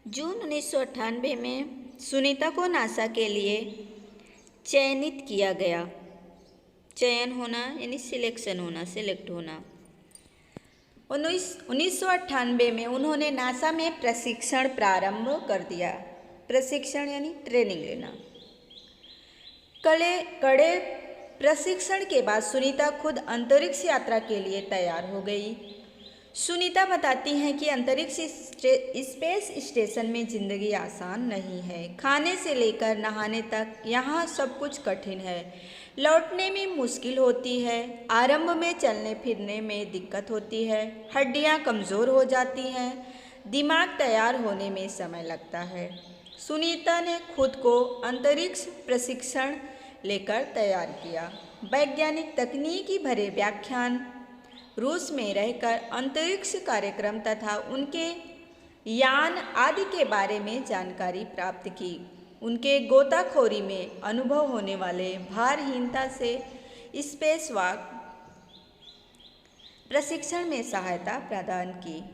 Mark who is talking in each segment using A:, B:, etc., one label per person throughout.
A: जून 1998 में सुनीता को नासा के लिए चयनित किया गया। चयन होना यानी सिलेक्शन होना, सिलेक्ट होना। 1998 में उन्होंने नासा में प्रशिक्षण प्रारंभ कर दिया। प्रशिक्षण यानी ट्रेनिंग लेना। कड़े प्रशिक्षण के बाद सुनीता खुद अंतरिक्ष यात्रा के लिए तैयार हो गई। सुनीता बताती हैं कि अंतरिक्ष स्पेस स्टेशन में ज़िंदगी आसान नहीं है। खाने से लेकर नहाने तक यहाँ सब कुछ कठिन है। लौटने में मुश्किल होती है। आरंभ में चलने फिरने में दिक्कत होती है। हड्डियाँ कमज़ोर हो जाती हैं। दिमाग तैयार होने में समय लगता है। सुनीता ने खुद को अंतरिक्ष प्रशिक्षण लेकर तैयार किया। वैज्ञानिक तकनीकी भरे व्याख्यान, रूस में रहकर अंतरिक्ष कार्यक्रम तथा उनके यान आदि के बारे में जानकारी प्राप्त की। उनके गोताखोरी में अनुभव होने वाले भारहीनता से स्पेसवॉक प्रशिक्षण में सहायता प्रदान की।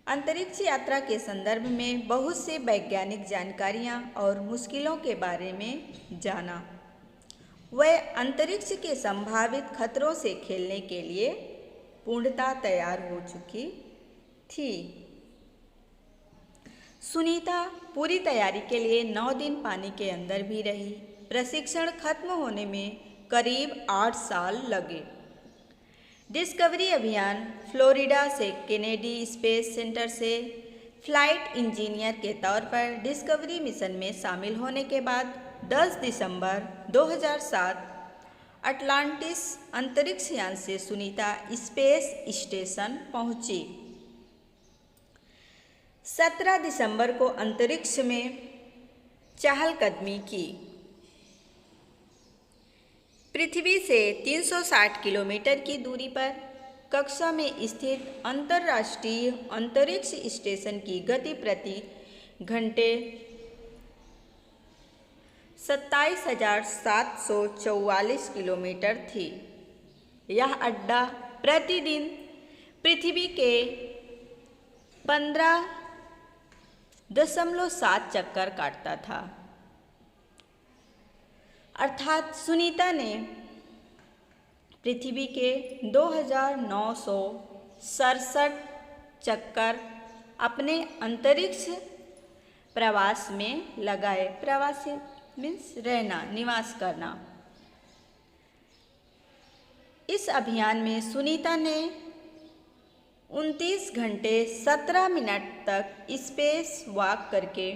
A: अंतरिक्ष यात्रा के संदर्भ में बहुत से वैज्ञानिक जानकारियाँ और मुश्किलों के बारे में जाना। वह अंतरिक्ष के संभावित खतरों से खेलने के लिए पूर्णतः तैयार हो चुकी थी। सुनीता पूरी तैयारी के लिए 9 दिन पानी के अंदर भी रही। प्रशिक्षण खत्म होने में करीब 8 साल लगे। डिस्कवरी अभियान फ्लोरिडा से केनेडी स्पेस सेंटर से फ्लाइट इंजीनियर के तौर पर डिस्कवरी मिशन में शामिल होने के बाद 10 दिसंबर 2007 अटलांटिस अंतरिक्ष यान से सुनीता स्पेस स्टेशन पहुंची। 17 दिसंबर को अंतरिक्ष में चहलकदमी की। पृथ्वी से 360 किलोमीटर की दूरी पर कक्षा में स्थित अंतर्राष्ट्रीय अंतरिक्ष स्टेशन की गति प्रति घंटे 27,744 किलोमीटर थी। यह अड्डा प्रतिदिन पृथ्वी के 15.7 चक्कर काटता था। अर्थात सुनीता ने पृथ्वी के 2,967 चक्कर अपने अंतरिक्ष प्रवास में लगाए। प्रवास मीन्स रहना, निवास करना। इस अभियान में सुनीता ने 29 घंटे 17 मिनट तक स्पेस वॉक करके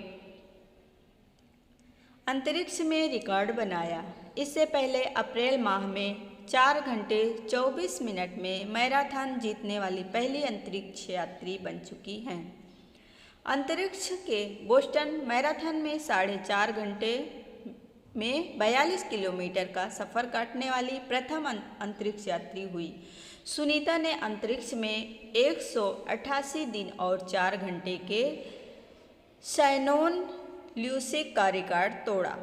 A: अंतरिक्ष में रिकॉर्ड बनाया। इससे पहले अप्रैल माह में 4 घंटे 24 मिनट में मैराथन जीतने वाली पहली अंतरिक्ष यात्री बन चुकी हैं। अंतरिक्ष के बोस्टन मैराथन में 4.5 घंटे में 42 किलोमीटर का सफ़र काटने वाली प्रथम अंतरिक्ष यात्री हुई। सुनीता ने अंतरिक्ष में 188 दिन और 4 घंटे के शैनोन ल्यूसिक का रिकॉर्ड तोड़ा।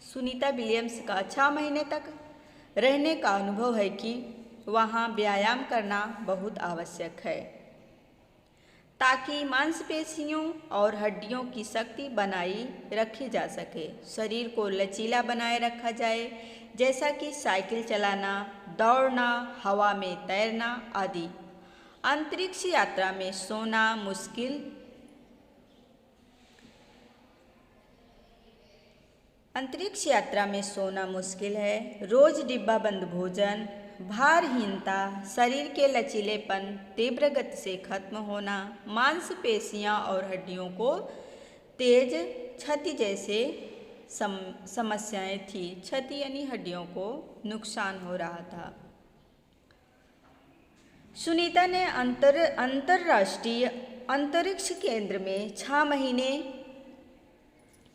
A: सुनीता विलियम्स का 6 महीने तक रहने का अनुभव है कि वहाँ व्यायाम करना बहुत आवश्यक है ताकि मांसपेशियों और हड्डियों की शक्ति बनाई रखी जा सके, शरीर को लचीला बनाए रखा जाए, जैसा कि साइकिल चलाना, दौड़ना, हवा में तैरना आदि। अंतरिक्ष यात्रा में सोना मुश्किल है। रोज डिब्बाबंद भोजन, भारहीनता, शरीर के लचीलेपन तीव्र गति से खत्म होना, मांसपेशियां और हड्डियों को तेज क्षति जैसे समस्याएं थी। क्षति यानी हड्डियों को नुकसान हो रहा था। सुनीता ने अंतर्राष्ट्रीय अंतरिक्ष केंद्र में 6 महीने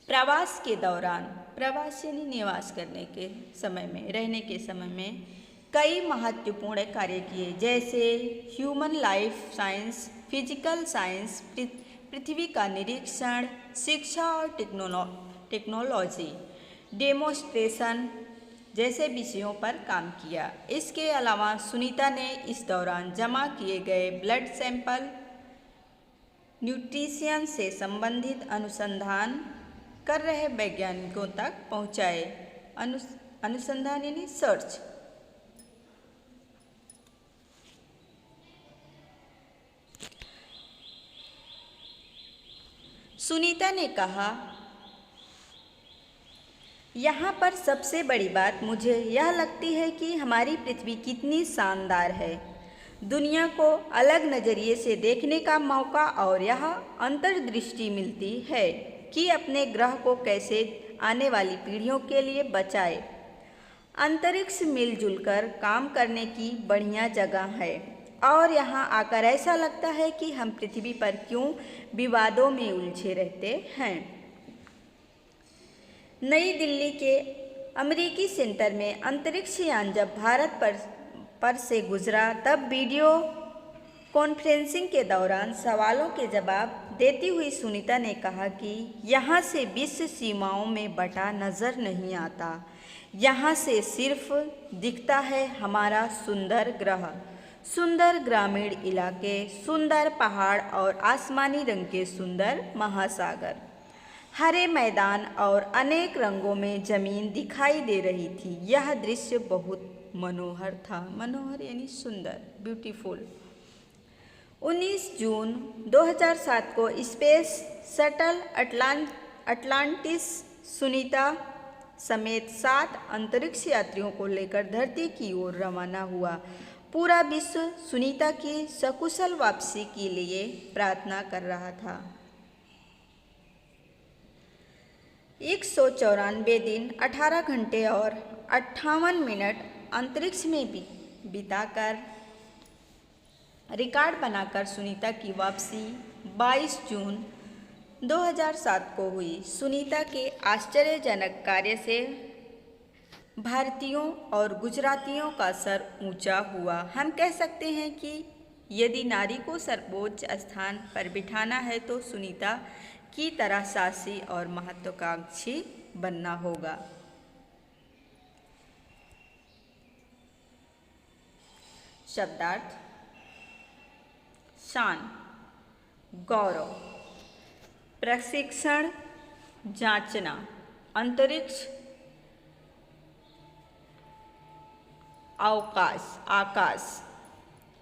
A: प्रवास के दौरान, प्रवास यानी निवास करने के समय में, रहने के समय में कई महत्वपूर्ण कार्य किए, जैसे human life science, physical science, पृथ्वी का निरीक्षण, शिक्षा और टेक्नोलॉजी, डेमोन्स्ट्रेशन जैसे विषयों पर काम किया। इसके अलावा सुनीता ने इस दौरान जमा किए गए ब्लड सैंपल न्यूट्रिशन से संबंधित अनुसंधान कर रहे वैज्ञानिकों तक पहुंचाए। अनुसंधान यानी सर्च। सुनीता ने कहा, यहाँ पर सबसे बड़ी बात मुझे यह लगती है कि हमारी पृथ्वी कितनी शानदार है। दुनिया को अलग नज़रिए से देखने का मौका और यह अंतर्दृष्टि मिलती है कि अपने ग्रह को कैसे आने वाली पीढ़ियों के लिए बचाए। अंतरिक्ष मिलजुल कर काम करने की बढ़िया जगह है और यहाँ आकर ऐसा लगता है कि हम पृथ्वी पर क्यों विवादों में उलझे रहते हैं। नई दिल्ली के अमेरिकी सेंटर में अंतरिक्ष यान जब भारत पर से गुजरा तब वीडियो कॉन्फ्रेंसिंग के दौरान सवालों के जवाब देती हुई सुनीता ने कहा कि यहाँ से विश्व सीमाओं में बटा नज़र नहीं आता। यहाँ से सिर्फ दिखता है हमारा सुंदर ग्रह, सुंदर ग्रामीण इलाके, सुंदर पहाड़ और आसमानी रंग के सुंदर महासागर, हरे मैदान और अनेक रंगों में जमीन दिखाई दे रही थी। यह दृश्य बहुत मनोहर था। मनोहर यानी सुंदर, ब्यूटीफुल। 19 जून 2007 को स्पेस शटल अटलांटिस सुनीता समेत 7 अंतरिक्ष यात्रियों को लेकर धरती की ओर रवाना हुआ। पूरा विश्व सुनीता की सकुशल वापसी के लिए प्रार्थना कर रहा था। 194 दिन, 18 घंटे और 58 मिनट अंतरिक्ष में बिताकर रिकॉर्ड बनाकर सुनीता की वापसी 22 जून 2007 को हुई। सुनीता के आश्चर्यजनक कार्य से भारतीयों और गुजरातियों का सर ऊंचा हुआ। हम कह सकते हैं कि यदि नारी को सर्वोच्च स्थान पर बिठाना है तो सुनीता की तरह साहसी और महत्वाकांक्षी बनना होगा। शब्दार्थ: शान, गौरव, प्रशिक्षण, जांचना, अंतरिक्ष, अवकाश, आकाश,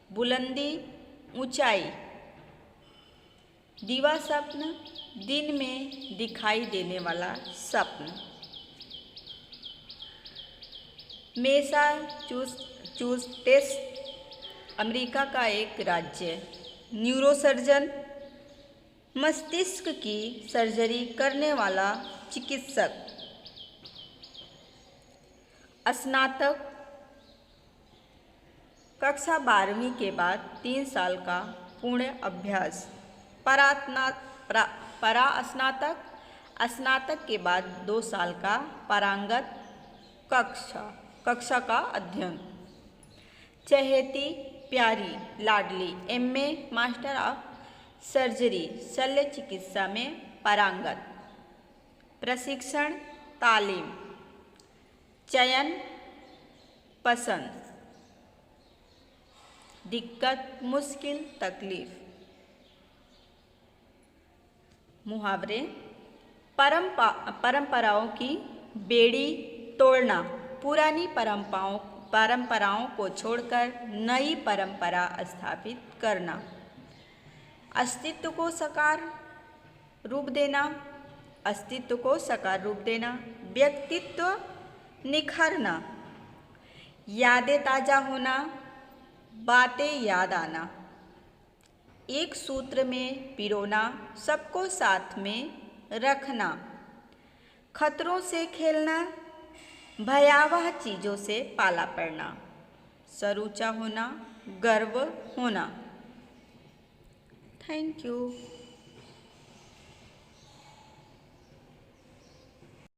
A: बुलंदी, ऊंचाई, दिवा स्वप्न, दिन में दिखाई देने वाला स्वप्न। मैसाचुसेट्स अमेरिका का एक राज्य। न्यूरोसर्जन, मस्तिष्क की सर्जरी करने वाला चिकित्सक। स्नातक, कक्षा 12वीं के बाद 3 साल का पूर्ण अभ्यास। परास्नातक, स्नातक के बाद 2 साल का पारंगत कक्षा का अध्ययन। चहेती, प्यारी, लाडली, MA मास्टर ऑफ सर्जरी, शल्य चिकित्सा में पारंगत। प्रशिक्षण, तालीम, चयन, पसंद, दिक्कत, मुश्किल, तकलीफ। मुहावरे: परंपराओं की बेड़ी तोड़ना, पुरानी परंपराओं को छोड़कर नई परंपरा स्थापित करना। अस्तित्व को साकार रूप देना, अस्तित्व को साकार रूप देना। व्यक्तित्व निखरना, यादें ताज़ा होना, बातें याद आना। एक सूत्र में पिरोना, सबको साथ में रखना। खतरों से खेलना, भयावह चीज़ों से पाला पड़ना। सर ऊंचा होना, गर्व होना। Thank you.